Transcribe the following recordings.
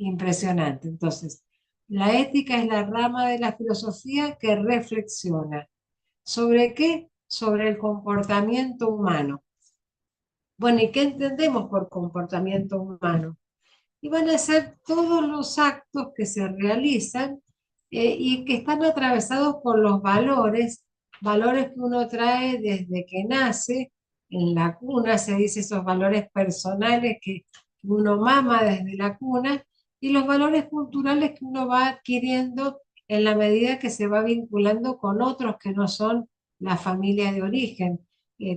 Impresionante. Entonces, la ética es la rama de la filosofía que reflexiona. ¿Sobre qué? Sobre el comportamiento humano. Bueno, ¿y qué entendemos por comportamiento humano? Y van a ser todos los actos que se realizan y que están atravesados por los valores, valores que uno trae desde que nace, en la cuna, se dice esos valores personales que uno mama desde la cuna, y los valores culturales que uno va adquiriendo en la medida que se va vinculando con otros que no son la familia de origen,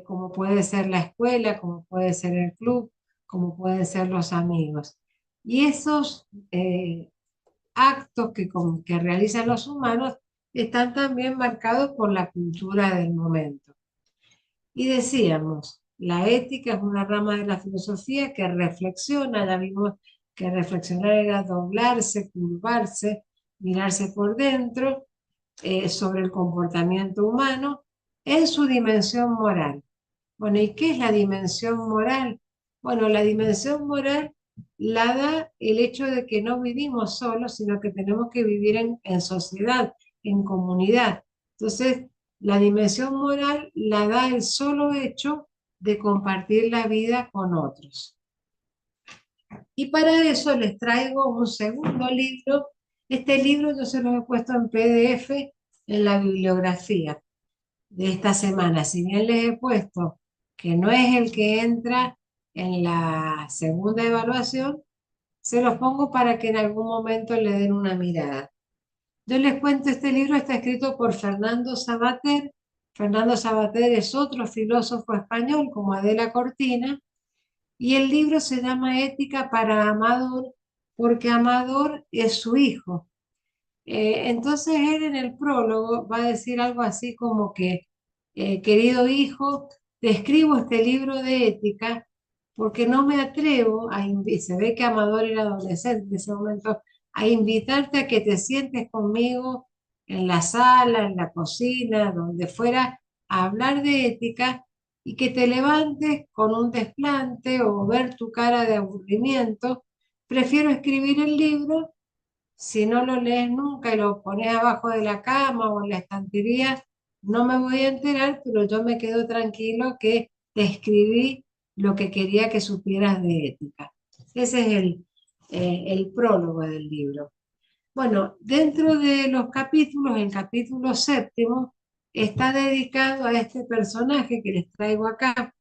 como puede ser la escuela, como puede ser el club, como pueden ser los amigos. Y esos actos que realizan los humanos están también marcados por la cultura del momento. Y decíamos, la ética es una rama de la filosofía que reflexiona, ya vimos que reflexionar era doblarse, curvarse, mirarse por dentro sobre el comportamiento humano en su dimensión moral. Bueno, ¿y qué es la dimensión moral? Bueno, la dimensión moral la da el hecho de que no vivimos solos, sino que tenemos que vivir en sociedad, en comunidad. Entonces, la dimensión moral la da el solo hecho de compartir la vida con otros. Y para eso les traigo un segundo libro. Este libro yo se lo he puesto en PDF en la bibliografía de esta semana. Si bien les he puesto que no es el que entra en la segunda evaluación, se los pongo para que en algún momento le den una mirada. Yo les cuento, este libro está escrito por Fernando Savater. Fernando Savater es otro filósofo español como Adela Cortina, y el libro se llama Ética para Amador, porque Amador es su hijo. Entonces él en el prólogo va a decir algo así como que, querido hijo, te escribo este libro de ética porque no me atrevo se ve que Amador era adolescente en ese momento, a invitarte a que te sientes conmigo en la sala, en la cocina, donde fuera, a hablar de ética y que te levantes con un desplante o ver tu cara de aburrimiento. Prefiero escribir el libro, si no lo lees nunca y lo pones abajo de la cama o en la estantería, no me voy a enterar, pero yo me quedo tranquilo que te escribí lo que quería que supieras de ética. Ese es el prólogo del libro. Bueno, dentro de los capítulos, el capítulo séptimo está dedicado a este personaje que les traigo acá,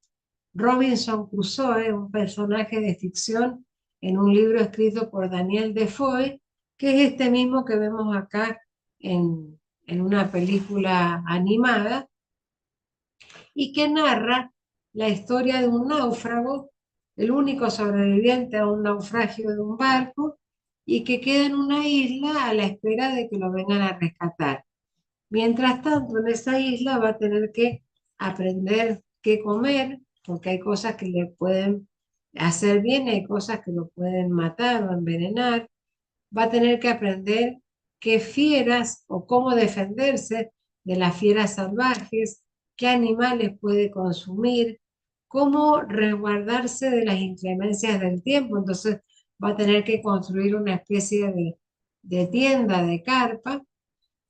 Robinson Crusoe, un personaje de ficción en un libro escrito por Daniel Defoe, que es este mismo que vemos acá en una película animada y que narra la historia de un náufrago, el único sobreviviente a un naufragio de un barco, y que queda en una isla a la espera de que lo vengan a rescatar. Mientras tanto, en esa isla va a tener que aprender qué comer, porque hay cosas que le pueden hacer bien, hay cosas que lo pueden matar o envenenar. Va a tener que aprender qué fieras o cómo defenderse de las fieras salvajes, qué animales puede consumir, cómo resguardarse de las inclemencias del tiempo. Entonces va a tener que construir una especie de tienda, de carpa.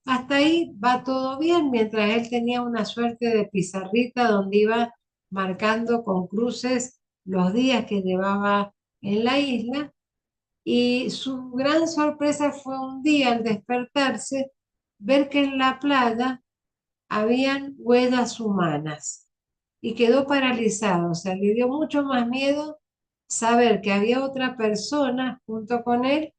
Hasta ahí va todo bien, mientras él tenía una suerte de pizarrita donde iba marcando con cruces los días que llevaba en la isla. Y su gran sorpresa fue un día al despertarse, ver que en la playa habían huellas humanas y quedó paralizado. O sea, le dio mucho más miedo saber que había otra persona junto con él,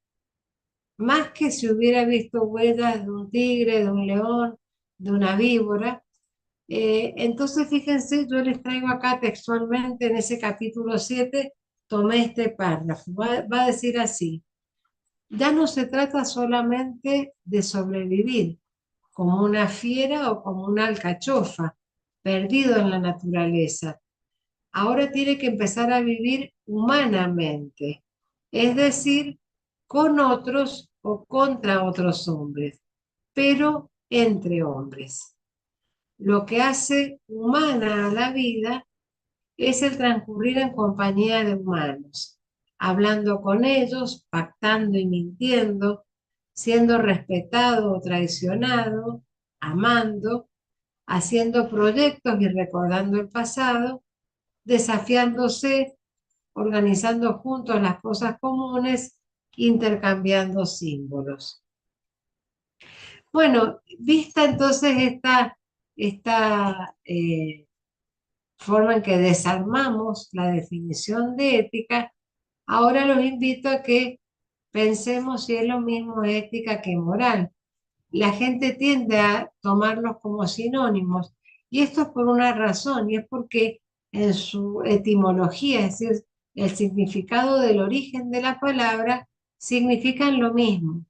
más que si hubiera visto huellas de un tigre, de un león, de una víbora. Entonces, fíjense, yo les traigo acá textualmente en ese capítulo 7 tomé este párrafo. Va a decir así: ya no se trata solamente de sobrevivir como una fiera o como una alcachofa, perdido en la naturaleza. Ahora tiene que empezar a vivir humanamente, es decir, con otros o contra otros hombres, pero entre hombres. Lo que hace humana a la vida es el transcurrir en compañía de humanos. hablando con ellos, pactando y mintiendo, siendo respetado o traicionado, amando, haciendo proyectos y recordando el pasado, desafiándose, organizando juntos las cosas comunes, intercambiando símbolos. Bueno, vista entonces esta forma en que desarmamos la definición de ética, ahora los invito a que pensemos si es lo mismo ética que moral. La gente tiende a tomarlos como sinónimos y esto es por una razón y es porque en su etimología, es decir, el significado del origen de la palabra, significan lo mismo.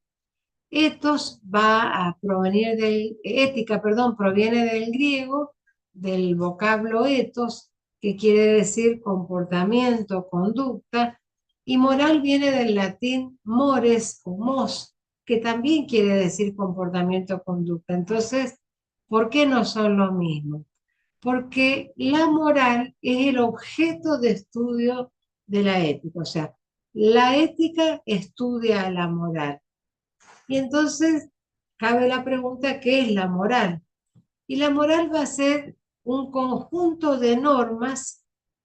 Ethos va a provenir ética, perdón, proviene del griego, del vocablo ethos, que quiere decir comportamiento, conducta, y moral viene del latín mores o mos, que también quiere decir comportamiento, conducta. Entonces, ¿por qué no son lo mismo? Porque la moral es el objeto de estudio de la ética, o sea, la ética estudia a la moral. Y entonces cabe la pregunta, ¿qué es la moral? Y la moral va a ser un conjunto de normas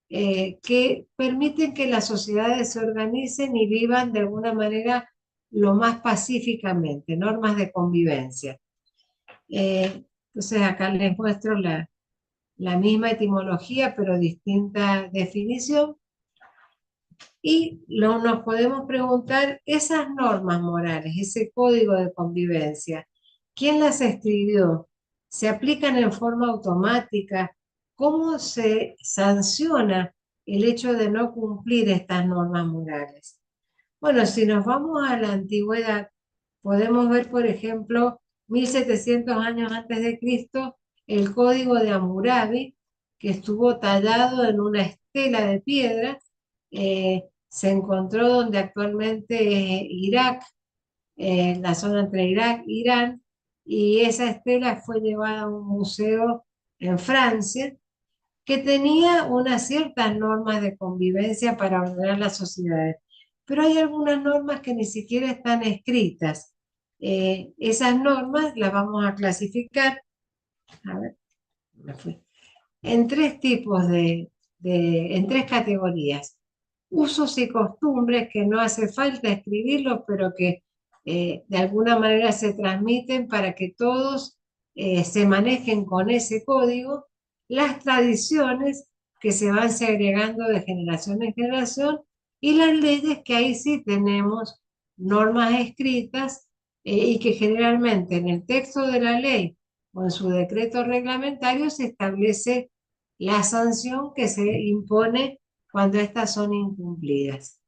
que permiten que las sociedades se organicen y vivan de alguna manera lo más pacíficamente, normas de convivencia. Entonces acá les muestro la misma etimología, pero distinta definición. Y nos podemos preguntar, esas normas morales, ese código de convivencia, ¿quién las escribió? ¿Se aplican en forma automática? ¿Cómo se sanciona el hecho de no cumplir estas normas morales? Bueno, si nos vamos a la antigüedad, podemos ver, por ejemplo, 1700 años antes de Cristo, el código de Hammurabi, que estuvo tallado en una estela de piedra, se encontró donde actualmente es Irak, la zona entre Irak e Irán, y esa estela fue llevada a un museo en Francia, que tenía unas ciertas normas de convivencia para ordenar las sociedades, pero hay algunas normas que ni siquiera están escritas. Esas normas las vamos a clasificar, a ver, me fui, en tres tipos en tres categorías. Usos y costumbres que no hace falta escribirlos, pero que de alguna manera se transmiten para que todos se manejen con ese código. Las tradiciones que se van segregando de generación en generación y las leyes que ahí sí tenemos normas escritas y que generalmente en el texto de la ley o en su decreto reglamentario se establece la sanción que se impone cuando estas son incumplidas.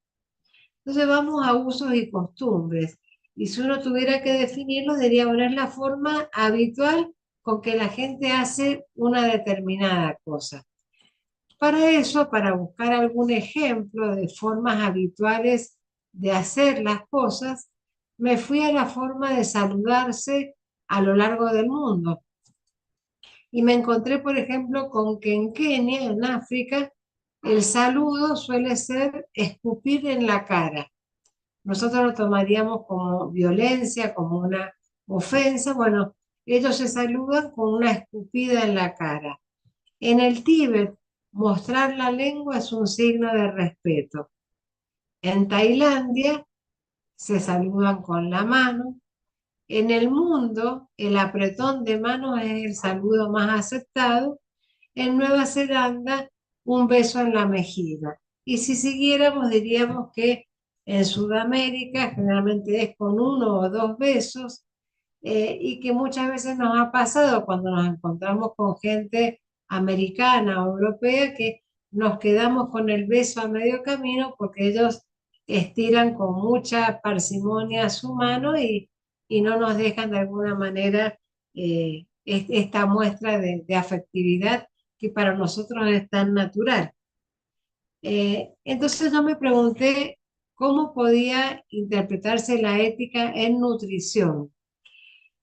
Entonces vamos a usos y costumbres. Y si uno tuviera que definirlo, diría, bueno, es la forma habitual con que la gente hace una determinada cosa. Para eso, para buscar algún ejemplo de formas habituales de hacer las cosas, me fui a la forma de saludarse a lo largo del mundo. Y me encontré, por ejemplo, con que en Kenia, en África, el saludo suele ser escupir en la cara. Nosotros lo tomaríamos como violencia, como una ofensa. Bueno, ellos se saludan con una escupida en la cara. En el Tíbet, mostrar la lengua es un signo de respeto. En Tailandia, se saludan con la mano. En el mundo, el apretón de manos es el saludo más aceptado. En Nueva Zelanda, un beso en la mejilla. Y si siguiéramos, diríamos que en Sudamérica generalmente es con uno o dos besos y que muchas veces nos ha pasado cuando nos encontramos con gente americana o europea que nos quedamos con el beso a medio camino porque ellos estiran con mucha parsimonia su mano y no nos dejan de alguna manera esta muestra de afectividad que para nosotros es tan natural. Entonces yo me pregunté cómo podía interpretarse la ética en nutrición.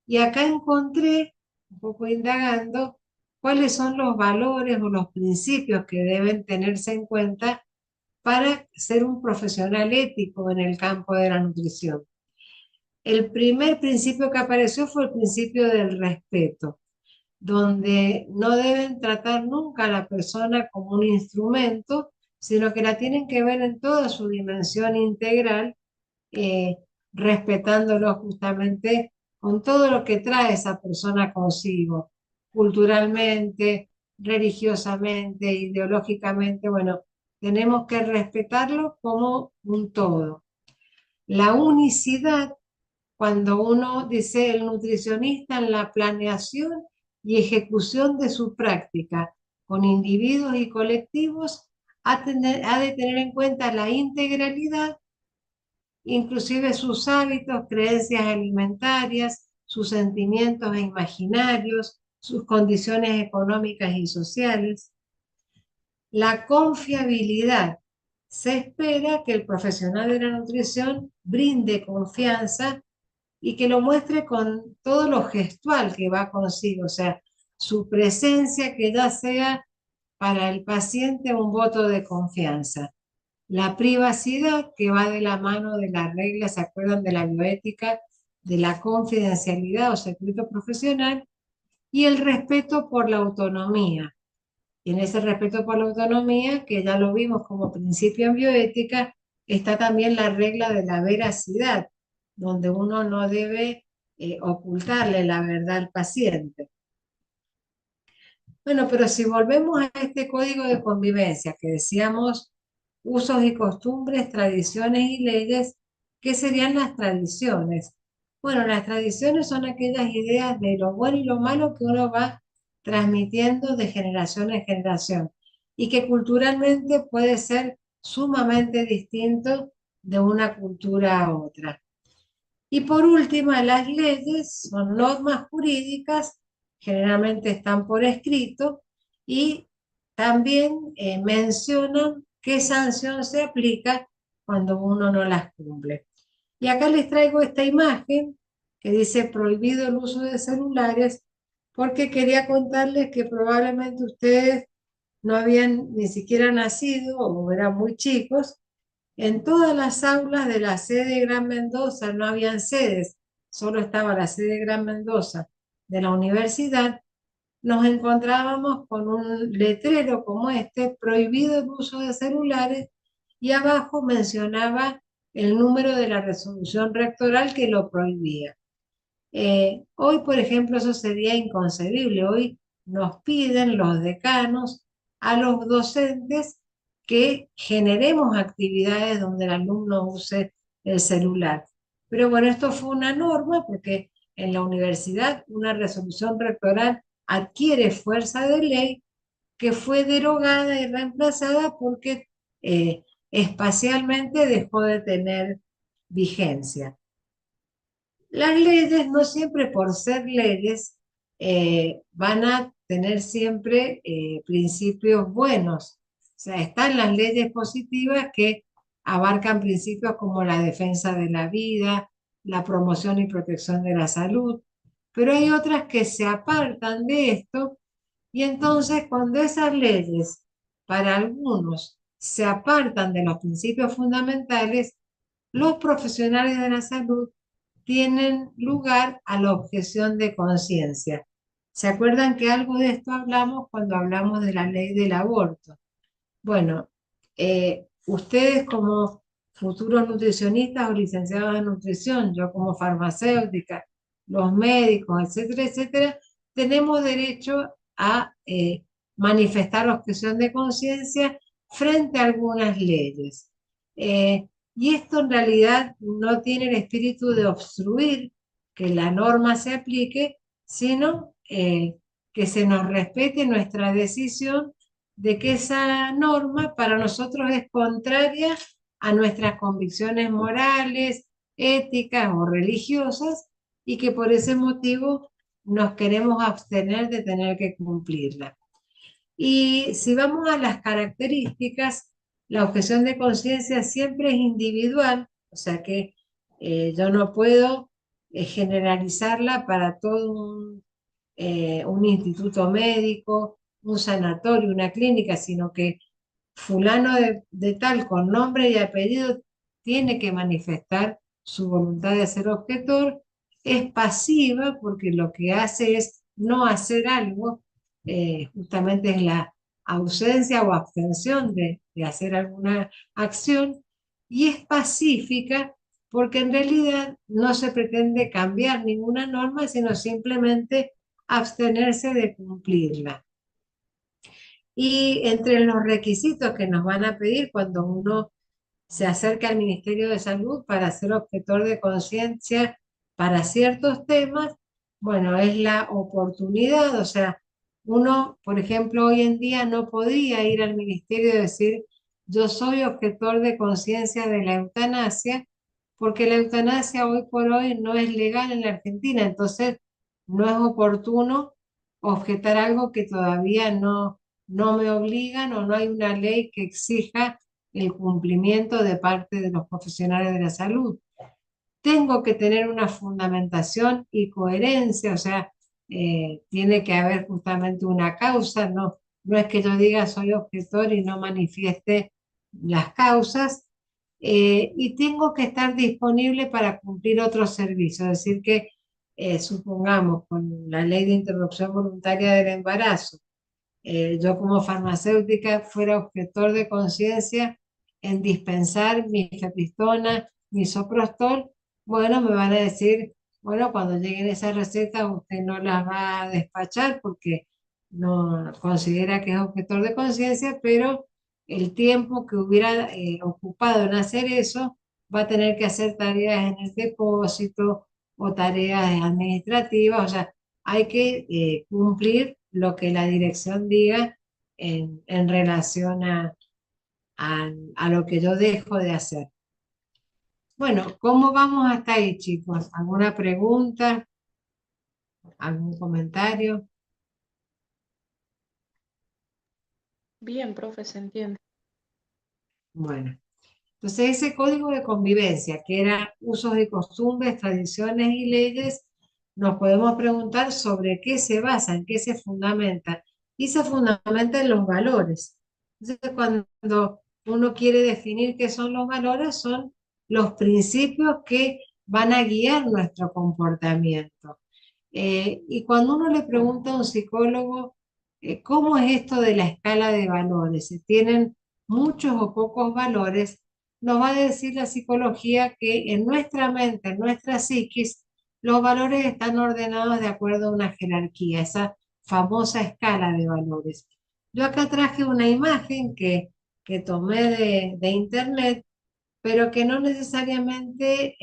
Y acá encontré, un poco indagando, cuáles son los valores o los principios que deben tenerse en cuenta para ser un profesional ético en el campo de la nutrición. El primer principio que apareció fue el principio del respeto, donde no deben tratar nunca a la persona como un instrumento, sino que la tienen que ver en toda su dimensión integral, eh, respetándolo justamente con todo lo que trae esa persona consigo, culturalmente, religiosamente, ideológicamente. Bueno, tenemos que respetarlo como un todo. La unicidad, cuando uno dice el nutricionista en la planeación y ejecución de su práctica con individuos y colectivos, ha de tener en cuenta la integralidad, inclusive sus hábitos, creencias alimentarias, sus sentimientos e imaginarios, sus condiciones económicas y sociales. La confiabilidad. Se espera que el profesional de la nutrición brinde confianza y que lo muestre con todo lo gestual que va consigo, o sea, su presencia que ya sea para el paciente un voto de confianza. La privacidad que va de la mano de las reglas, ¿se acuerdan de la bioética? De la confidencialidad o secreto profesional, y el respeto por la autonomía. Y en ese respeto por la autonomía, que ya lo vimos como principio en bioética, está también la regla de la veracidad, donde uno no debe ocultarle la verdad al paciente. Bueno, pero si volvemos a este código de convivencia que decíamos, usos y costumbres, tradiciones y leyes, ¿qué serían las tradiciones? Bueno, las tradiciones son aquellas ideas de lo bueno y lo malo que uno va transmitiendo de generación en generación y que culturalmente puede ser sumamente distinto de una cultura a otra. Y por último, las leyes son normas jurídicas, generalmente están por escrito y también mencionan qué sanción se aplica cuando uno no las cumple. Y acá les traigo esta imagen que dice prohibido el uso de celulares, porque quería contarles que probablemente ustedes no habían ni siquiera nacido o eran muy chicos. En todas las aulas de la sede Gran Mendoza no habían sedes, solo estaba la sede Gran Mendoza de la universidad. Nos encontrábamos con un letrero como este, prohibido el uso de celulares, y abajo mencionaba el número de la resolución rectoral que lo prohibía. Hoy, por ejemplo, eso sería inconcebible. Hoy nos piden los decanos a los docentes que generemos actividades donde el alumno use el celular. Pero bueno, esto fue una norma porque en la universidad una resolución rectoral adquiere fuerza de ley que fue derogada y reemplazada porque espacialmente dejó de tener vigencia. Las leyes no siempre por ser leyes van a tener siempre principios buenos. O sea, están las leyes positivas que abarcan principios como la defensa de la vida, la promoción y protección de la salud, pero hay otras que se apartan de esto, y entonces cuando esas leyes para algunos se apartan de los principios fundamentales, los profesionales de la salud tienen lugar a la objeción de conciencia. ¿Se acuerdan que algo de esto hablamos cuando hablamos de la ley del aborto? Bueno, ustedes como futuros nutricionistas o licenciados en nutrición, yo como farmacéutica, los médicos, etcétera, etcétera, tenemos derecho a manifestar objeción de conciencia frente a algunas leyes. Y esto en realidad no tiene el espíritu de obstruir que la norma se aplique, sino que se nos respete nuestra decisión de que esa norma para nosotros es contraria a nuestras convicciones morales, éticas o religiosas, y que por ese motivo nos queremos abstener de tener que cumplirla. Y si vamos a las características, la objeción de conciencia siempre es individual, o sea que yo no puedo generalizarla para todo un instituto médico, un sanatorio, una clínica, sino que fulano de tal con nombre y apellido tiene que manifestar su voluntad de ser objetor, es pasiva porque lo que hace es no hacer algo, justamente es la ausencia o abstención de hacer alguna acción, y es pacífica porque en realidad no se pretende cambiar ninguna norma, sino simplemente abstenerse de cumplirla. Y entre los requisitos que nos van a pedir cuando uno se acerca al Ministerio de Salud para ser objetor de conciencia para ciertos temas, bueno, es la oportunidad, o sea, uno, por ejemplo, hoy en día no podría ir al ministerio y decir, yo soy objetor de conciencia de la eutanasia, porque la eutanasia hoy por hoy no es legal en la Argentina, entonces no es oportuno objetar algo que todavía no me obligan o no hay una ley que exija el cumplimiento de parte de los profesionales de la salud. Tengo que tener una fundamentación y coherencia, o sea, tiene que haber justamente una causa, no es que yo diga soy objetor y no manifieste las causas, y tengo que estar disponible para cumplir otros servicios, es decir, que supongamos con la ley de interrupción voluntaria del embarazo, yo como farmacéutica fuera objetor de conciencia en dispensar mi fepistona, mi soprostol, bueno, me van a decir, bueno, cuando lleguen esas recetas usted no las va a despachar porque no considera que es objetor de conciencia, pero el tiempo que hubiera ocupado en hacer eso va a tener que hacer tareas en el depósito o tareas administrativas, o sea, hay que cumplir lo que la dirección diga en relación a lo que yo dejo de hacer. Bueno, ¿cómo vamos hasta ahí, chicos? ¿Alguna pregunta? ¿Algún comentario? Bien, profe, se entiende. Bueno, entonces ese código de convivencia, que era usos y costumbres, tradiciones y leyes, nos podemos preguntar sobre qué se basa, en qué se fundamenta. Y se fundamenta en los valores. Entonces, cuando uno quiere definir qué son los valores, son los principios que van a guiar nuestro comportamiento. Y cuando uno le pregunta a un psicólogo, ¿cómo es esto de la escala de valores? Si tienen muchos o pocos valores, nos va a decir la psicología que en nuestra mente, en nuestra psiquis, los valores están ordenados de acuerdo a una jerarquía, esa famosa escala de valores. Yo acá traje una imagen que tomé de internet, pero que no necesariamente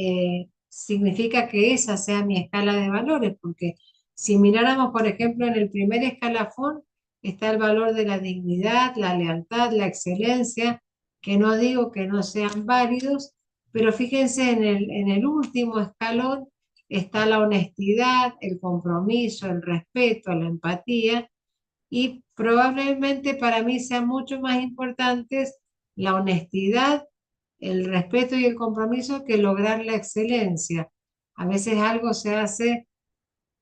significa que esa sea mi escala de valores, porque si miráramos, por ejemplo, en el primer escalafón está el valor de la dignidad, la lealtad, la excelencia, que no digo que no sean válidos, pero fíjense en el último escalón está la honestidad, el compromiso, el respeto, la empatía, y probablemente para mí sean mucho más importantes la honestidad, el respeto y el compromiso que lograr la excelencia. A veces algo se hace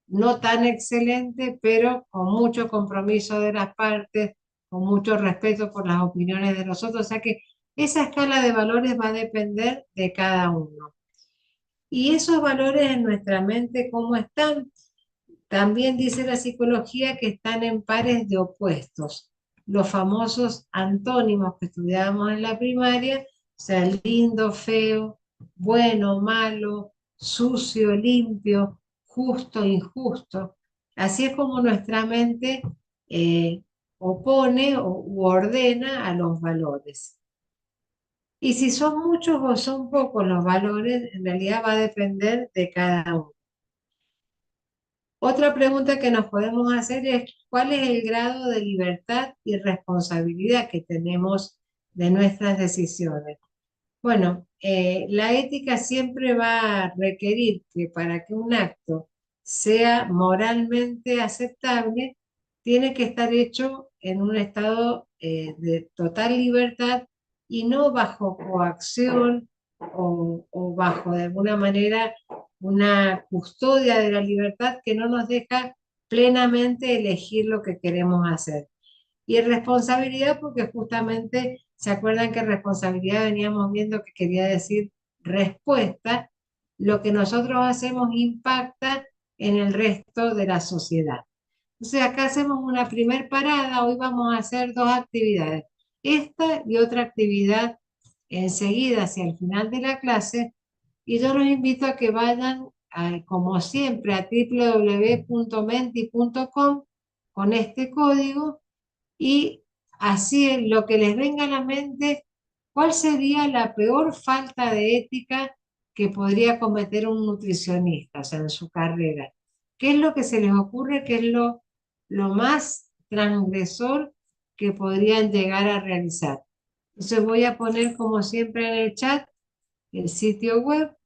no tan excelente, pero con mucho compromiso de las partes, con mucho respeto por las opiniones de los otros. O sea que esa escala de valores va a depender de cada uno. Y esos valores en nuestra mente, ¿cómo están? También dice la psicología que están en pares de opuestos, los famosos antónimos que estudiábamos en la primaria, o sea, lindo, feo, bueno, malo, sucio, limpio, justo, injusto. Así es como nuestra mente opone u ordena a los valores. Y si son muchos o son pocos los valores, en realidad va a depender de cada uno. Otra pregunta que nos podemos hacer es, ¿cuál es el grado de libertad y responsabilidad que tenemos de nuestras decisiones? Bueno, la ética siempre va a requerir que para que un acto sea moralmente aceptable, tiene que estar hecho en un estado de total libertad y no bajo coacción o bajo de alguna manera una custodia de la libertad que no nos deja plenamente elegir lo que queremos hacer. Y responsabilidad porque justamente, ¿se acuerdan que responsabilidad veníamos viendo que quería decir respuesta? Lo que nosotros hacemos impacta en el resto de la sociedad. Entonces acá hacemos una primer parada, hoy vamos a hacer dos actividades, esta y otra actividad enseguida hacia el final de la clase, y yo los invito a que vayan, como siempre, a www.menti.com con este código y así lo que les venga a la mente, ¿cuál sería la peor falta de ética que podría cometer un nutricionista, o sea, en su carrera? ¿Qué es lo que se les ocurre? ¿Qué es lo más transgresor que podrían llegar a realizar? Entonces voy a poner como siempre en el chat el sitio web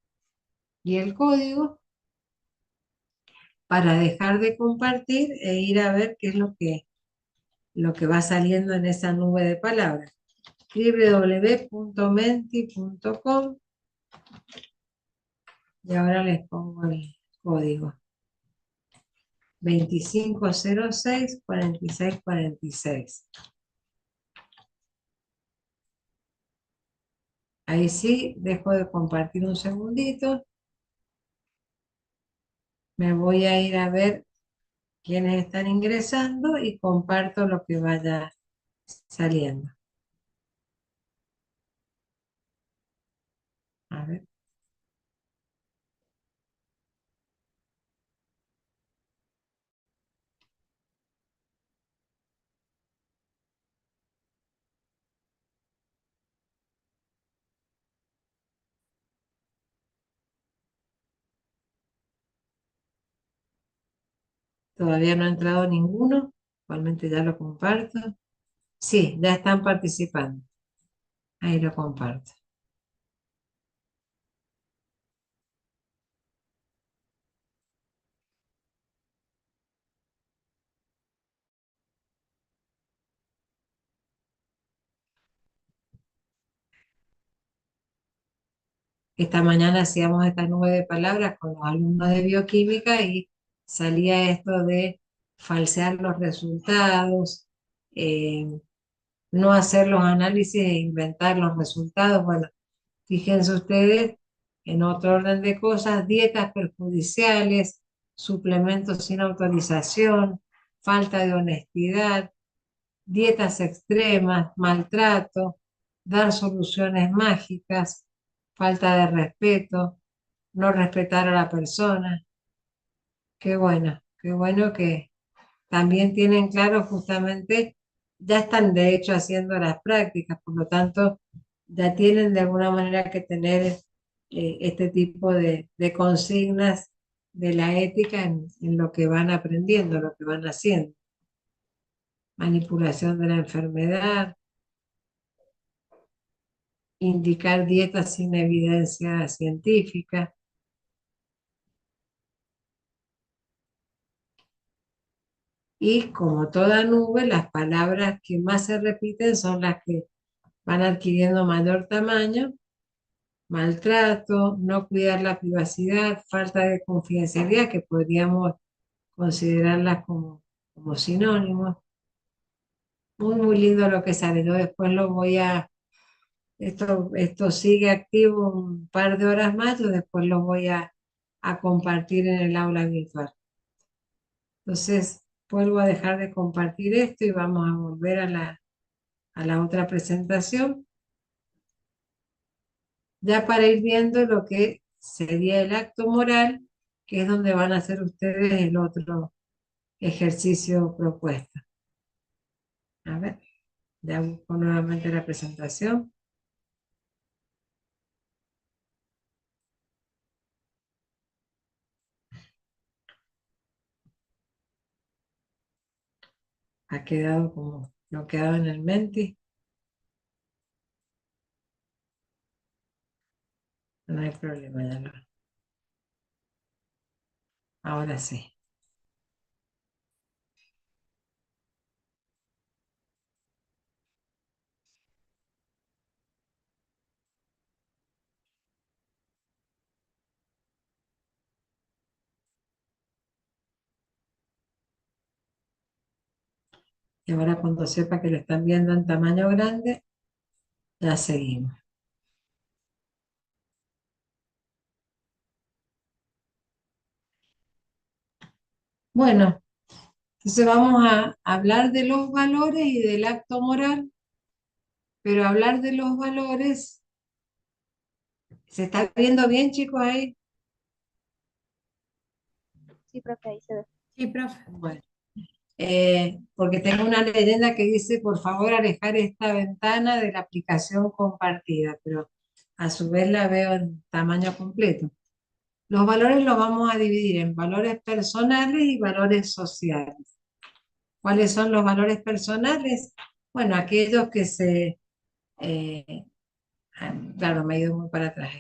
y el código para dejar de compartir e ir a ver qué es lo que va saliendo en esa nube de palabras. www.menti.com y ahora les pongo el código 2506-4646. Ahí sí, dejo de compartir un segundito. Me voy a ir a ver quiénes están ingresando y comparto lo que vaya saliendo. A ver. Todavía no ha entrado ninguno. Igualmente ya lo comparto. Sí, ya están participando. Ahí lo comparto. Esta mañana hacíamos esta nube de palabras con los alumnos de bioquímica y salía esto de falsear los resultados, eh, no hacer los análisis e inventar los resultados. Bueno, fíjense ustedes, en otro orden de cosas, dietas perjudiciales, suplementos sin autorización, falta de honestidad, dietas extremas, maltrato, dar soluciones mágicas, falta de respeto, no respetar a la persona. Qué bueno que también tienen claro justamente, ya están de hecho haciendo las prácticas, por lo tanto, ya tienen de alguna manera que tener este tipo de consignas de la ética en lo que van aprendiendo, lo que van haciendo. Manipulación de la enfermedad, indicar dietas sin evidencia científica. Y como toda nube, las palabras que más se repiten son las que van adquiriendo mayor tamaño: maltrato, no cuidar la privacidad, falta de confidencialidad, que podríamos considerarlas como sinónimos. Muy, muy lindo lo que sale. Yo después lo voy a, esto sigue activo un par de horas más, yo después lo voy a compartir en el aula virtual. Entonces, vuelvo a dejar de compartir esto y vamos a volver a la otra presentación, ya para ir viendo lo que sería el acto moral, que es donde van a hacer ustedes el otro ejercicio propuesto. A ver, ya busco nuevamente la presentación. Ha quedado como bloqueado en el Menti. No hay problema, ahora sí. Y ahora cuando sepa que lo están viendo en tamaño grande, ya seguimos. Bueno, entonces vamos a hablar de los valores y del acto moral, pero hablar de los valores, ¿se está viendo bien, chicos, ahí? Sí, profe, ahí se ve. Sí, profe. Bueno, porque tengo una leyenda que dice, por favor, alejar esta ventana de la aplicación compartida, pero a su vez la veo en tamaño completo. Los valores los vamos a dividir en valores personales y valores sociales. ¿Cuáles son los valores personales? Bueno, aquellos que eh, claro, me he ido muy para atrás.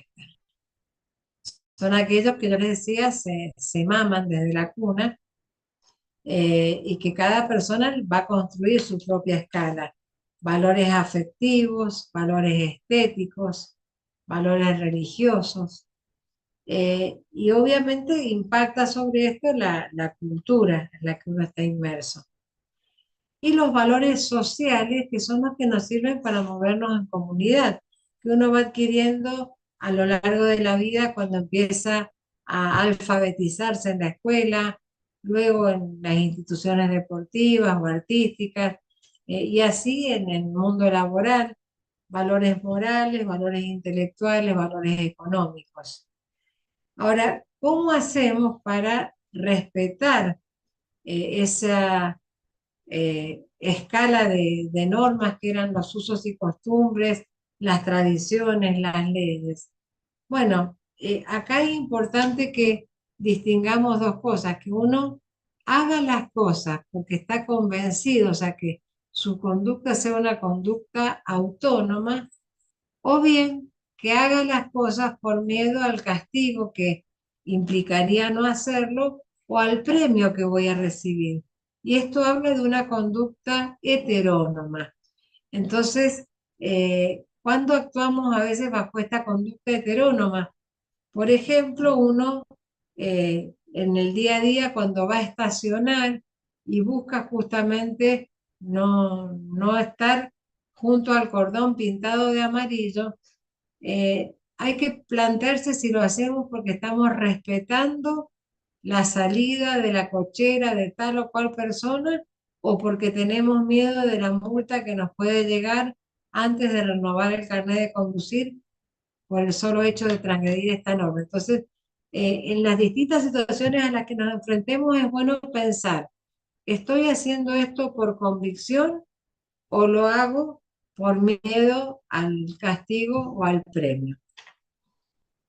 Son aquellos que yo les decía, se maman desde la cuna, y que cada persona va a construir su propia escala. Valores afectivos, valores estéticos, valores religiosos. Y obviamente impacta sobre esto la cultura en la que uno está inmerso. Y los valores sociales, que son los que nos sirven para movernos en comunidad, que uno va adquiriendo a lo largo de la vida cuando empieza a alfabetizarse en la escuela, luego en las instituciones deportivas o artísticas, y así en el mundo laboral, valores morales, valores intelectuales, valores económicos. Ahora, ¿cómo hacemos para respetar esa escala de normas que eran los usos y costumbres, las tradiciones, las leyes? Bueno, acá es importante que distingamos dos cosas, que uno haga las cosas porque está convencido, o sea, que su conducta sea una conducta autónoma, o bien que haga las cosas por miedo al castigo que implicaría no hacerlo o al premio que voy a recibir. Y esto habla de una conducta heterónoma. Entonces, ¿cuándo actuamos a veces bajo esta conducta heterónoma? Por ejemplo, uno en el día a día cuando va a estacionar y busca justamente no estar junto al cordón pintado de amarillo, hay que plantearse si lo hacemos porque estamos respetando la salida de la cochera de tal o cual persona o porque tenemos miedo de la multa que nos puede llegar antes de renovar el carnet de conducir por el solo hecho de transgredir esta norma. Entonces, en las distintas situaciones a las que nos enfrentemos es bueno pensar, ¿estoy haciendo esto por convicción o lo hago por miedo al castigo o al premio?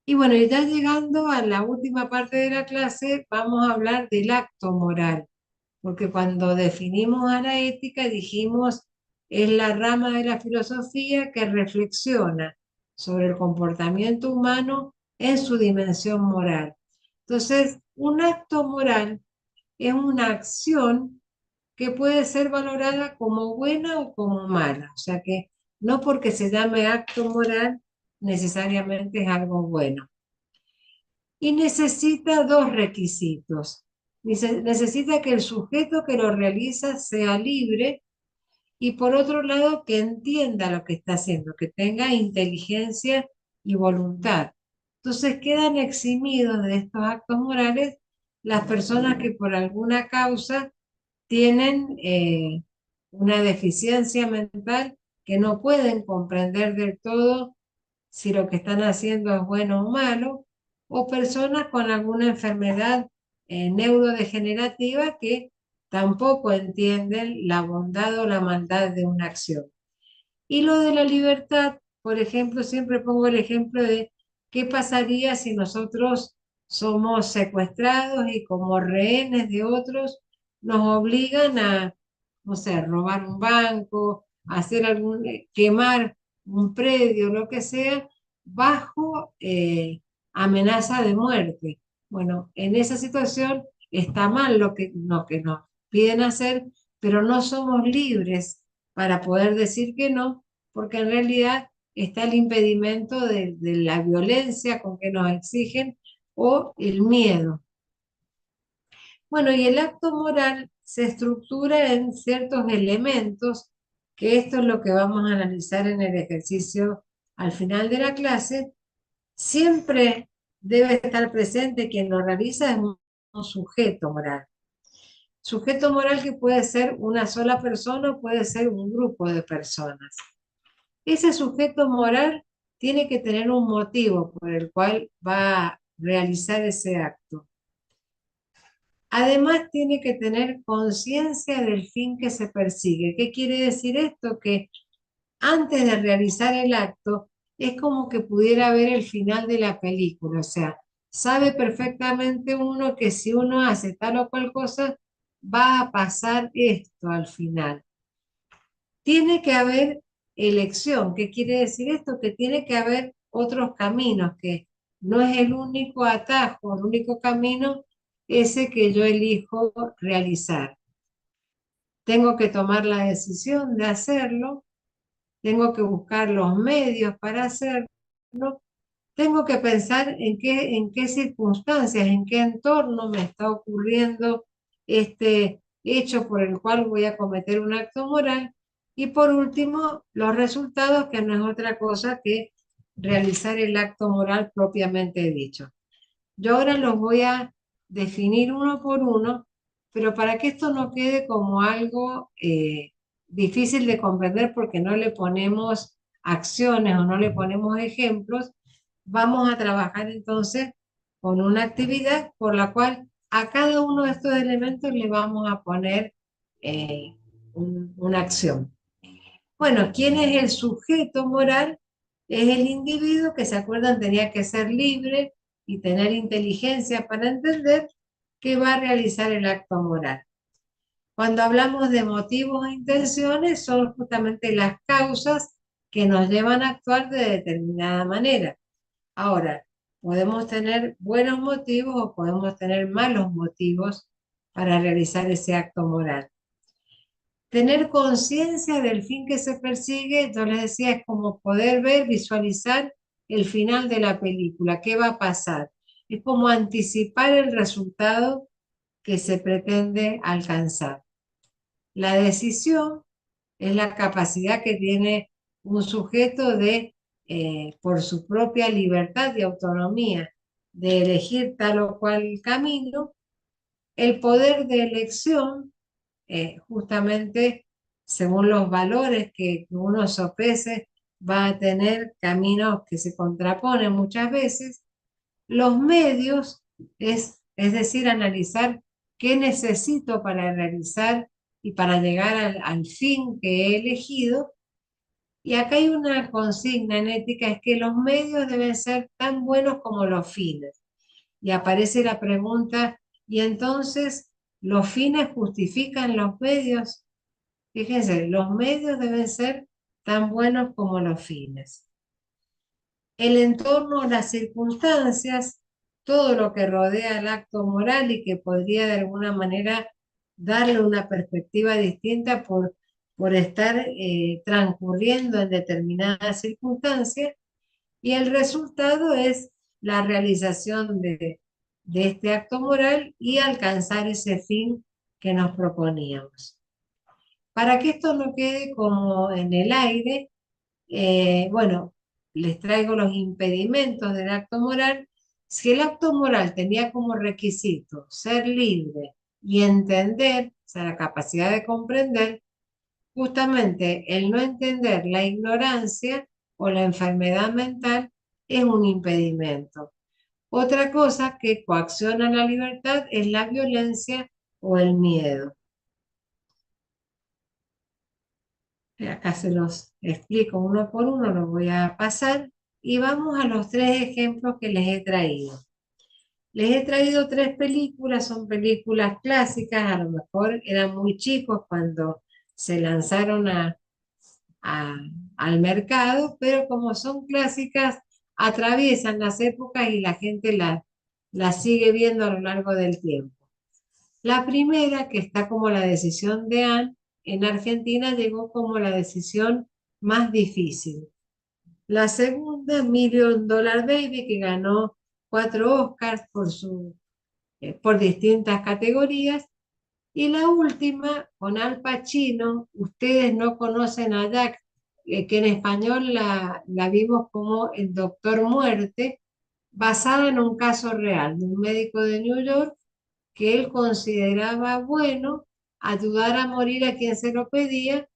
Y bueno, y ya llegando a la última parte de la clase, vamos a hablar del acto moral, porque cuando definimos a la ética dijimos es la rama de la filosofía que reflexiona sobre el comportamiento humano en su dimensión moral. Entonces, un acto moral es una acción que puede ser valorada como buena o como mala, o sea que no porque se llame acto moral necesariamente es algo bueno. Y necesita dos requisitos. Necesita que el sujeto que lo realiza sea libre y por otro lado que entienda lo que está haciendo, que tenga inteligencia y voluntad. Entonces quedan eximidos de estos actos morales las personas que por alguna causa tienen una deficiencia mental que no pueden comprender del todo si lo que están haciendo es bueno o malo, o personas con alguna enfermedad neurodegenerativa que tampoco entienden la bondad o la maldad de una acción. Y lo de la libertad, por ejemplo, siempre pongo el ejemplo de qué pasaría si nosotros somos secuestrados y como rehenes de otros nos obligan a, no sé, robar un banco, hacer quemar un predio, lo que sea, bajo amenaza de muerte. Bueno, en esa situación está mal lo que nos piden hacer, pero no somos libres para poder decir que no, porque en realidad está el impedimento de la violencia con que nos exigen o el miedo. Bueno, y el acto moral se estructura en ciertos elementos, que esto es lo que vamos a analizar en el ejercicio al final de la clase. Siempre debe estar presente quien lo realiza es un sujeto moral. Sujeto moral que puede ser una sola persona o puede ser un grupo de personas. Ese sujeto moral tiene que tener un motivo por el cual va a realizar ese acto. Además, tiene que tener conciencia del fin que se persigue. ¿Qué quiere decir esto? Que antes de realizar el acto, es como que pudiera ver el final de la película. O sea, sabe perfectamente uno que si uno hace tal o cual cosa, va a pasar esto al final. Tiene que haber elección. ¿Qué quiere decir esto? Que tiene que haber otros caminos, que no es el único atajo, el único camino ese que yo elijo realizar. Tengo que tomar la decisión de hacerlo, tengo que buscar los medios para hacerlo, tengo que pensar en qué circunstancias, en qué entorno me está ocurriendo este hecho por el cual voy a cometer un acto moral. Y por último, los resultados, que no es otra cosa que realizar el acto moral propiamente dicho. Yo ahora los voy a definir uno por uno, pero para que esto no quede como algo difícil de comprender porque no le ponemos acciones o no le ponemos ejemplos, vamos a trabajar entonces con una actividad por la cual a cada uno de estos elementos le vamos a poner una acción. Bueno, ¿quién es el sujeto moral? Es el individuo que, se acuerdan, tenía que ser libre y tener inteligencia para entender que va a realizar el acto moral. Cuando hablamos de motivos e intenciones, son justamente las causas que nos llevan a actuar de determinada manera. Ahora, podemos tener buenos motivos o podemos tener malos motivos para realizar ese acto moral. Tener conciencia del fin que se persigue, yo les decía, es como poder ver, visualizar el final de la película, qué va a pasar. Es como anticipar el resultado que se pretende alcanzar. La decisión es la capacidad que tiene un sujeto de, por su propia libertad y autonomía, de elegir tal o cual camino. El poder de elección, justamente según los valores que uno sopese, va a tener caminos que se contraponen muchas veces. Los medios, es decir, analizar qué necesito para realizar y para llegar al fin que he elegido. Y acá hay una consigna en ética, es que los medios deben ser tan buenos como los fines. Y aparece la pregunta, ¿y entonces los fines justifican los medios? Fíjense, los medios deben ser tan buenos como los fines. El entorno, las circunstancias, todo lo que rodea el acto moral y que podría de alguna manera darle una perspectiva distinta por estar transcurriendo en determinadas circunstancias, y el resultado es la realización de este acto moral y alcanzar ese fin que nos proponíamos. Para que esto no quede como en el aire, bueno, les traigo los impedimentos del acto moral. Si el acto moral tenía como requisito ser libre y entender, o sea, la capacidad de comprender, justamente el no entender, la ignorancia o la enfermedad mental es un impedimento. Otra cosa que coacciona la libertad es la violencia o el miedo. Acá se los explico uno por uno, los voy a pasar y vamos a los tres ejemplos que les he traído. Les he traído tres películas, son películas clásicas, a lo mejor eran muy chicos cuando se lanzaron al mercado, pero como son clásicas, atraviesan las épocas y la gente las sigue viendo a lo largo del tiempo. La primera, que está como la decisión de Anne, en Argentina llegó como la decisión más difícil. La segunda, Million Dollar Baby, que ganó 4 Oscars por distintas categorías. Y la última, con Al Pacino, ustedes no conocen a Jack, que en español la vimos como El Doctor Muerte, basada en un caso real de un médico de New York que él consideraba bueno ayudar a morir a quien se lo pedía,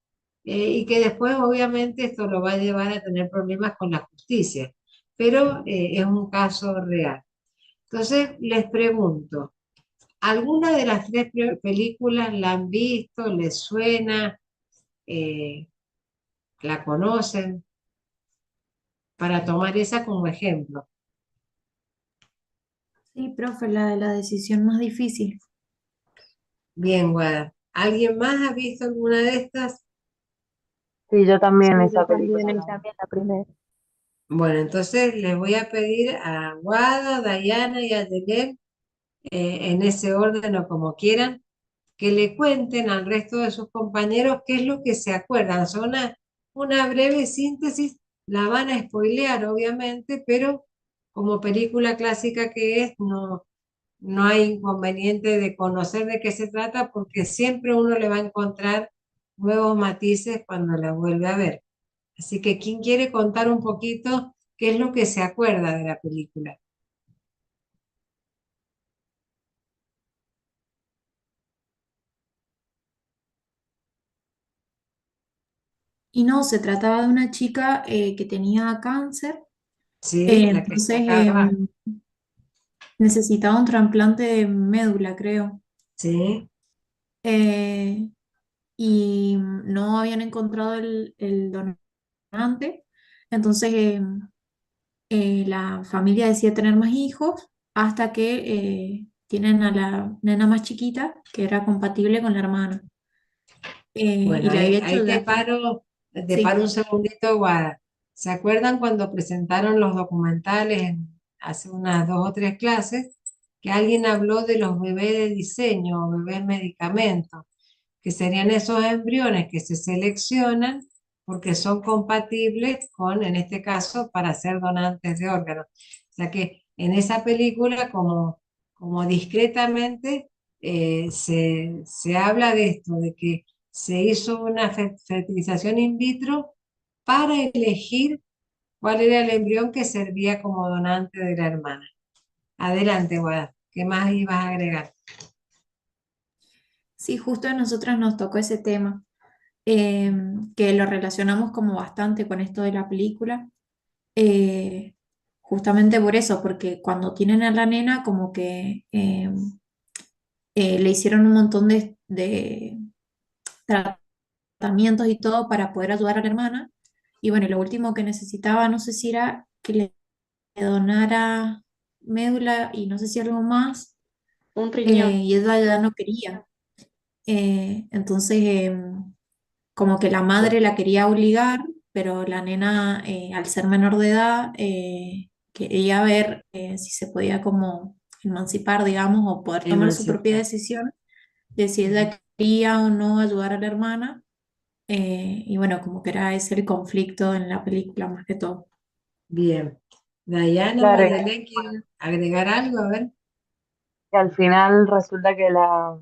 y que después obviamente esto lo va a llevar a tener problemas con la justicia, pero es un caso real. Entonces les pregunto, ¿alguna de las tres películas la han visto, les suena, eh, la conocen? Para tomar esa como ejemplo. Sí, profe, la de la decisión más difícil. Bien, Guada. ¿Alguien más ha visto alguna de estas? Sí, yo Sí, también yo esa también, película y la vi. también la primera. Bueno, entonces les voy a pedir a Guada, Dayana y a Yelén, en ese orden o como quieran, que le cuenten al resto de sus compañeros qué es lo que se acuerdan. Son una breve síntesis, la van a spoilear obviamente, pero como película clásica que es, no hay inconveniente de conocer de qué se trata porque siempre uno le va a encontrar nuevos matices cuando la vuelve a ver. Así que, ¿quién quiere contar un poquito qué es lo que se acuerda de la película? Y no, se trataba de una chica que tenía cáncer, Sí, la que está entonces acá abajo. necesitaba un trasplante de médula, creo. Sí, Eh, y no habían encontrado el donante, entonces la familia decide tener más hijos hasta que tienen a la nena más chiquita, que era compatible con la hermana. Y bueno, le había ahí hecho te sí, paro un segundito, Guada. ¿Se acuerdan cuando presentaron los documentales hace unas 2 o 3 clases, que alguien habló de los bebés de diseño o bebés medicamentos? Que serían esos embriones que se seleccionan porque son compatibles con, en este caso, para ser donantes de órganos. O sea que en esa película, como discretamente, se habla de esto, de que se hizo una fertilización in vitro para elegir cuál era el embrión que servía como donante de la hermana. Adelante, Guada, ¿qué más ibas a agregar? sí, justo a nosotras nos tocó ese tema, que lo relacionamos como bastante con esto de la película, eh, justamente por eso, porque cuando tienen a la nena como que le hicieron un montón de tratamientos y todo para poder ayudar a la hermana. Y bueno, y lo último que necesitaba, no sé si era que le donara médula y no sé si algo más, Un riñón. y ella ya no quería. Entonces, como que la madre la quería obligar, pero la nena, al ser menor de edad, quería ver si se podía como emancipar, digamos, o poder tomar su propia Emancipar. decisión de si ella quería o no ayudar a la hermana. Y bueno, como que era ese el conflicto en la película más que todo. Bien. Dayana, Claro, Mayelén, ¿quieren agregar algo? A ver. y al final resulta que la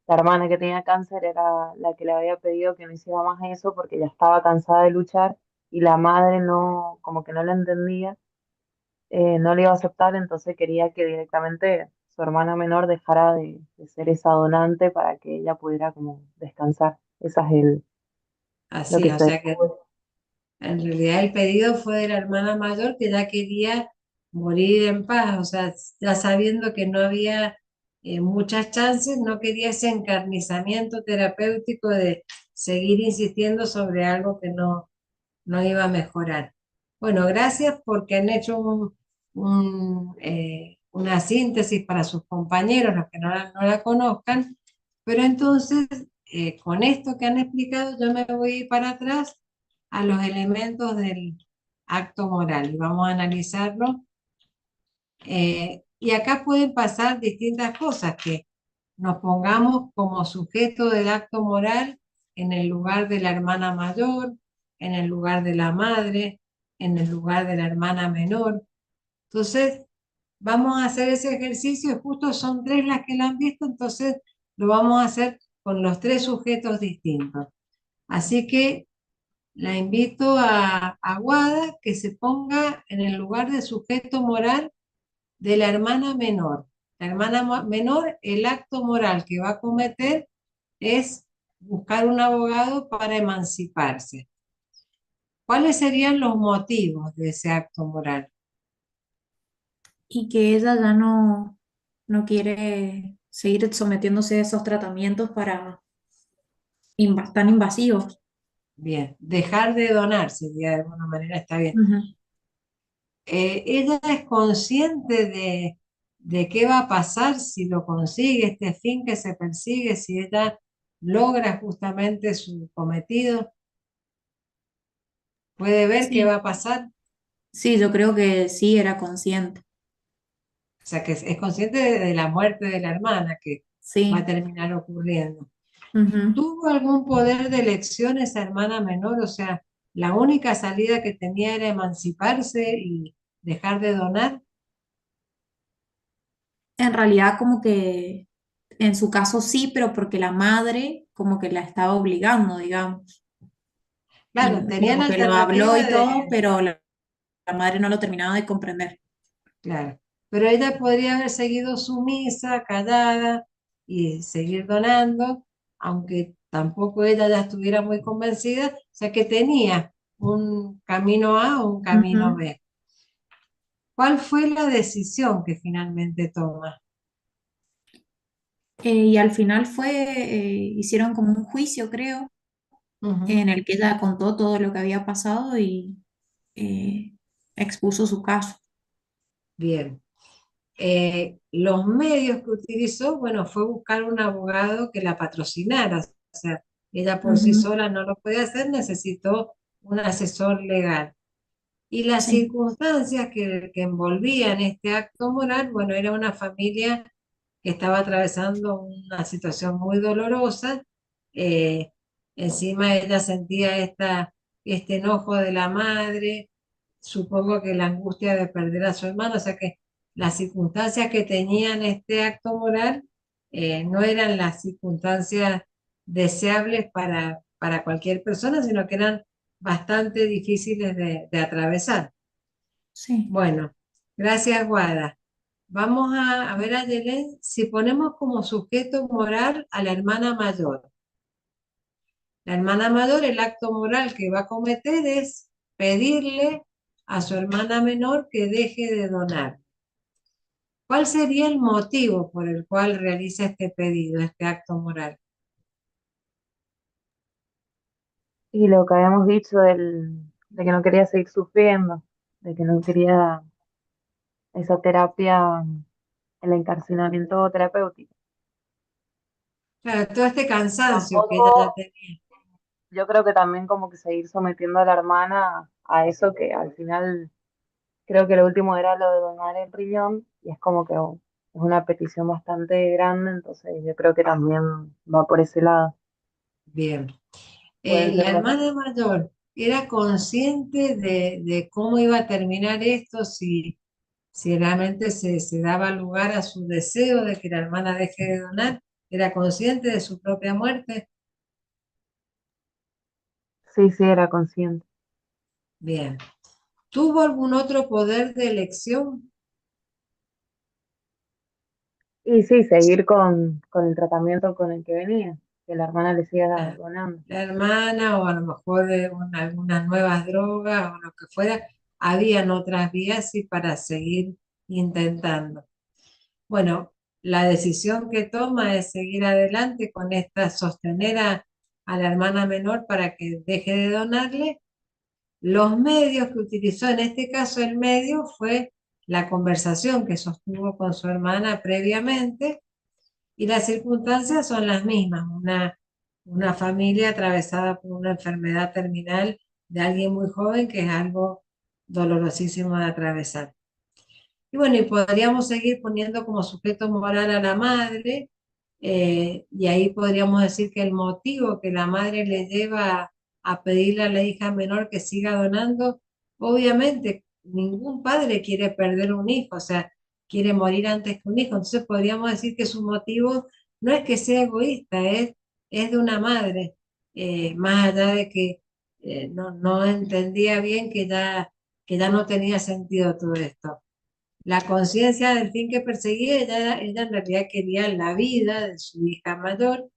hermana que tenía cáncer era la que le había pedido que no hiciera más eso porque ya estaba cansada de luchar y la madre no, como que no la entendía, no le iba a aceptar, entonces quería que directamente su hermana menor dejara de ser esa donante para que ella pudiera como descansar. Esa es lo Así, que o se sea que descubre. en realidad el pedido fue de la hermana mayor que ya quería morir en paz, o sea, ya sabiendo que no había muchas chances, no quería ese encarnizamiento terapéutico de seguir insistiendo sobre algo que no iba a mejorar. Bueno, gracias porque han hecho una síntesis para sus compañeros, los que no la conozcan, pero entonces, con esto que han explicado, yo me voy a ir para atrás a los elementos del acto moral y vamos a analizarlo. Y acá pueden pasar distintas cosas, que nos pongamos como sujeto del acto moral en el lugar de la hermana mayor, en el lugar de la madre, en el lugar de la hermana menor. Entonces, vamos a hacer ese ejercicio, justo son tres las que la han visto, entonces lo vamos a hacer con los tres sujetos distintos. Así que la invito a Guada que se ponga en el lugar de sujeto moral de la hermana menor. La hermana menor, el acto moral que va a cometer es buscar un abogado para emanciparse. ¿Cuáles serían los motivos de ese acto moral? Y que ella ya no quiere seguir sometiéndose a esos tratamientos tan invasivos. Bien, dejar de donar sería de alguna manera, está bien. Ujú. Ella es consciente de qué va a pasar si lo consigue, este fin que se persigue, si ella logra justamente su cometido, puede ver qué va Sí, a pasar, sí, yo creo que sí era consciente. o sea que es consciente de la muerte de la hermana que va a Sí. terminar ocurriendo. Ujú. ¿Tuvo algún poder de elección esa hermana menor? O sea, la única salida que tenía era emanciparse y dejar de donar. En realidad como que en su caso sí, pero porque la madre como que la estaba obligando, digamos. Claro, Y tenía la como que lo habló alternativa y todo, de, pero la madre no lo terminaba de comprender. claro, pero ella podría haber seguido sumisa, callada y seguir donando, aunque tampoco ella ya estuviera muy convencida, o sea que tenía un camino A o un camino Ujú. B. ¿Cuál fue la decisión que finalmente toma? Y al final hicieron como un juicio, creo, Ujú. en el que ella contó todo lo que había pasado y eh, expuso su caso. Bien. Los medios que utilizó, bueno, fue buscar un abogado que la patrocinara, o sea, ella por sí Ujú. sola no lo podía hacer, necesitó un asesor legal. Y las Sí, circunstancias que envolvían este acto moral, bueno, era una familia que estaba atravesando una situación muy dolorosa. eh, Encima ella sentía este enojo de la madre, supongo que la angustia de perder a su hermano, o sea que las circunstancias que tenían este acto moral no eran las circunstancias deseables para cualquier persona, sino que eran bastante difíciles de atravesar. sí. Bueno, gracias, Guada. Vamos a ver a Yelén si ponemos como sujeto moral a la hermana mayor. La hermana mayor, el acto moral que va a cometer es pedirle a su hermana menor que deje de donar. ¿Cuál sería el motivo por el cual realiza este pedido, este acto moral? Y lo que habíamos dicho de que no quería seguir sufriendo, de que no quería esa terapia, el encarcelamiento terapéutico. Claro, todo este cansancio que ella ya Tampoco, tenía. yo creo que también como que seguir sometiendo a la hermana a eso que al final creo que lo último era lo de donar el riñón y es como que es una petición bastante grande, entonces yo creo que también va por ese lado. Bien. Puede ser La una... hermana mayor era consciente de cómo iba a terminar esto, si realmente se daba lugar a su deseo de que la hermana deje de donar, era consciente de su propia muerte. Sí, sí, era consciente. Bien. ¿Tuvo algún otro poder de elección? Y sí, seguir con el tratamiento con el que venía, que la hermana le siga La, donando. la hermana o a lo mejor algunas nuevas drogas o lo que fuera, habían otras vías y para seguir intentando. Bueno, la decisión que toma es seguir adelante con esta, sostener a la hermana menor para que deje de donarle. Los medios que utilizó, en este caso el medio fue la conversación que sostuvo con su hermana previamente y las circunstancias son las mismas, una familia atravesada por una enfermedad terminal de alguien muy joven que es algo dolorosísimo de atravesar. Y bueno, y podríamos seguir poniendo como sujeto moral a la madre, y ahí podríamos decir que el motivo que la madre le lleva a pedirle a la hija menor que siga donando, obviamente ningún padre quiere perder un hijo, o sea, quiere morir antes que un hijo, entonces podríamos decir que su motivo no es que sea egoísta, es de una madre, más allá de que no entendía bien que ya no tenía sentido todo esto. La conciencia del fin que perseguía, ella en realidad quería la vida de su hija mayor.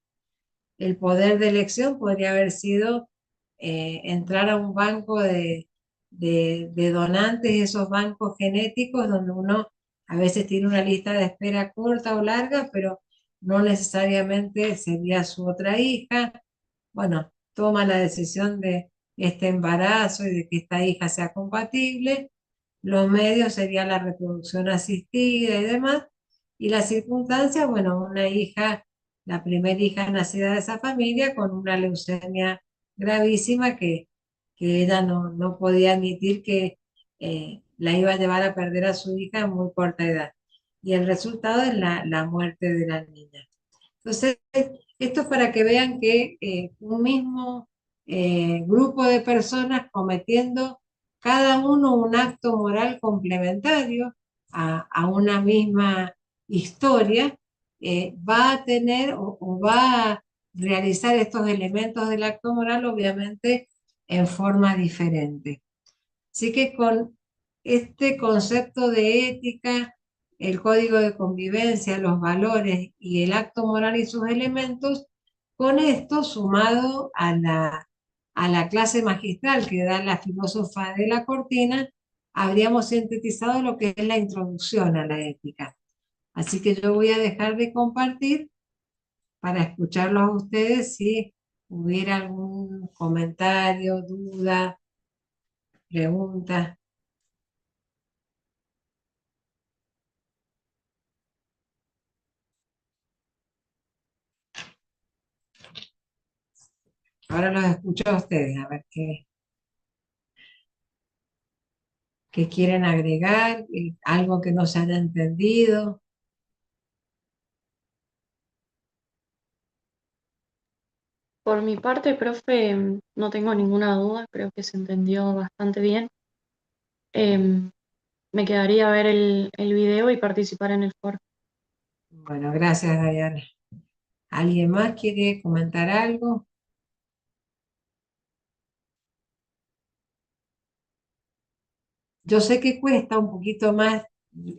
El poder de elección podría haber sido entrar a un banco de donantes, esos bancos genéticos donde uno a veces tiene una lista de espera corta o larga, pero no necesariamente sería su otra hija. Bueno, toma la decisión de este embarazo y de que esta hija sea compatible. Los medios serían la reproducción asistida y demás. Y las circunstancias, bueno, una hija, la primera hija nacida de esa familia con una leucemia gravísima que ella no podía admitir que la iba a llevar a perder a su hija a muy corta edad. Y el resultado es la muerte de la niña. Entonces, esto es para que vean que un mismo grupo de personas cometiendo cada uno un acto moral complementario a una misma historia, va a tener o va a realizar estos elementos del acto moral, obviamente, en forma diferente. Así que con este concepto de ética, el código de convivencia, los valores y el acto moral y sus elementos, con esto sumado a la clase magistral que da la filósofa de la Cortina, habríamos sintetizado lo que es la introducción a la ética. Así que yo voy a dejar de compartir para escucharlos a ustedes si hubiera algún comentario, duda, pregunta. Ahora los escucho a ustedes, a ver qué quieren agregar, algo que no se haya entendido. Por mi parte, profe, no tengo ninguna duda, creo que se entendió bastante bien. Em, Me quedaría ver el video y participar en el foro. Bueno, gracias, Dayana. ¿Alguien más quiere comentar algo? Yo sé que cuesta un poquito más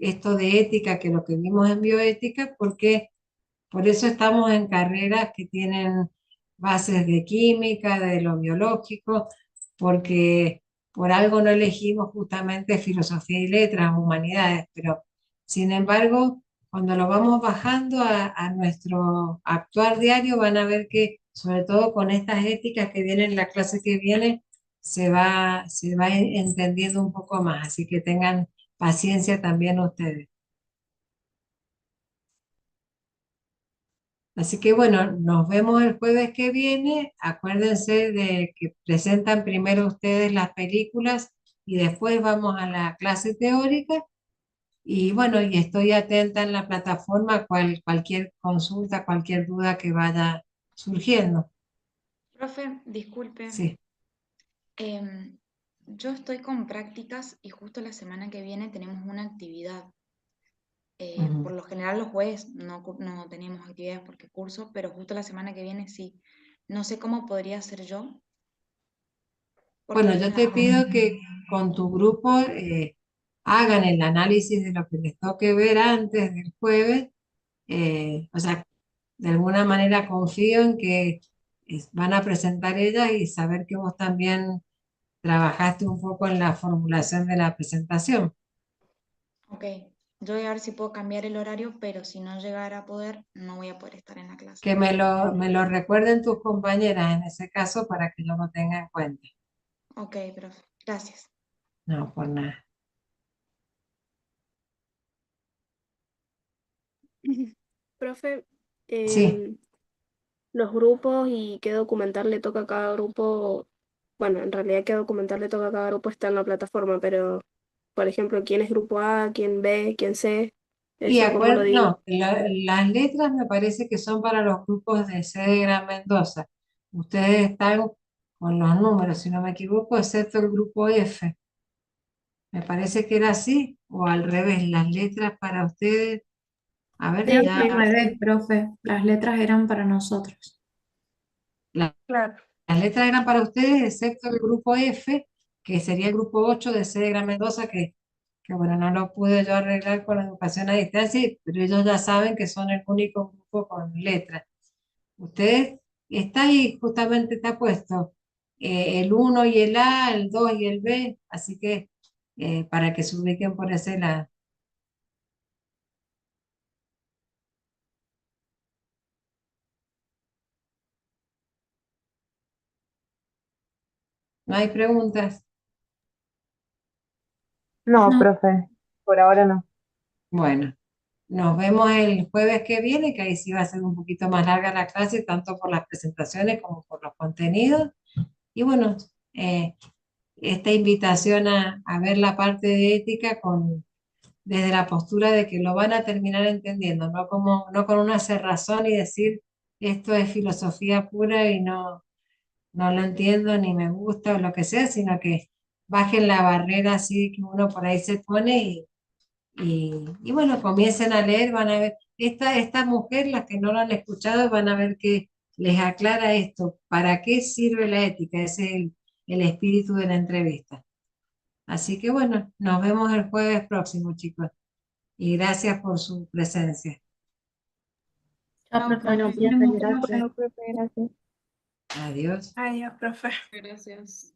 esto de ética que lo que vimos en bioética, porque por eso estamos en carreras que tienen bases de química, de lo biológico, porque por algo no elegimos justamente filosofía y letras, humanidades, pero sin embargo, cuando lo vamos bajando a nuestro actuar diario, van a ver que, sobre todo con estas éticas que vienen en la clase que viene, se va entendiendo un poco más, así que tengan paciencia también ustedes. Así que bueno, nos vemos el jueves que viene. Acuérdense de que presentan primero ustedes las películas y después vamos a la clase teórica. Y bueno, y estoy atenta en la plataforma a cualquier consulta, cualquier duda que vaya surgiendo. Profe, disculpe, Sí. em, yo estoy con prácticas y justo la semana que viene tenemos una actividad. Por Ujú. lo general los jueves no teníamos actividades porque curso, pero justo la semana que viene sí. No sé cómo podría hacer yo, porque Bueno, hay yo te una... pido que con tu grupo hagan el análisis de lo que les toque ver antes del jueves. O sea, de alguna manera confío en que van a presentar ellas y saber que vos también trabajaste un poco en la formulación de la presentación. Ok, yo voy a ver si puedo cambiar el horario, pero si no llegara a poder, no voy a poder estar en la clase. Que me lo recuerden tus compañeras en ese caso para que yo lo tenga en cuenta. Ok, profe, gracias. No, por nada. Profe, Sí, los grupos y qué documental le toca a cada grupo, bueno, en realidad qué documental le toca a cada grupo está en la plataforma, pero por ejemplo, quién es grupo A, quién B, quién C, y eso cómo lo digo. no, las letras me parece que son para los grupos de sede de Gran Mendoza. Ustedes están con los números, si no me equivoco, excepto el grupo F. Me parece que era así, o al revés, las letras para ustedes. A ver, Sí, ya, sí, Al revés, profe, las letras eran para nosotros. claro. las letras eran para ustedes, excepto el grupo F, que sería el grupo 8 de C de Gran Mendoza, que bueno, no lo pude yo arreglar con la educación a distancia, pero ellos ya saben que son el único grupo con letras. Ustedes, está ahí, justamente está puesto el uno y el A, el 2 y el B, así que para que se ubiquen por ese lado. ¿No hay preguntas? No, No, profe, por ahora no. Bueno, nos vemos el jueves que viene, que ahí sí va a ser un poquito más larga la clase, tanto por las presentaciones como por los contenidos. Y bueno, esta invitación a ver la parte de ética desde la postura de que lo van a terminar entendiendo, no con una cerrazón y decir esto es filosofía pura y no lo entiendo ni me gusta o lo que sea, sino que bajen la barrera así que uno por ahí se pone y bueno, comiencen a leer, van a ver, esta mujer, las que no lo han escuchado, van a ver que les aclara esto, ¿para qué sirve la ética? Ese es el espíritu de la entrevista. Así que bueno, nos vemos el jueves próximo, chicos, y gracias por su presencia. chao, profe. Bueno, Nos profe, vemos, gracias. profe. No, profe, gracias. Adiós. Adiós, profe. Gracias.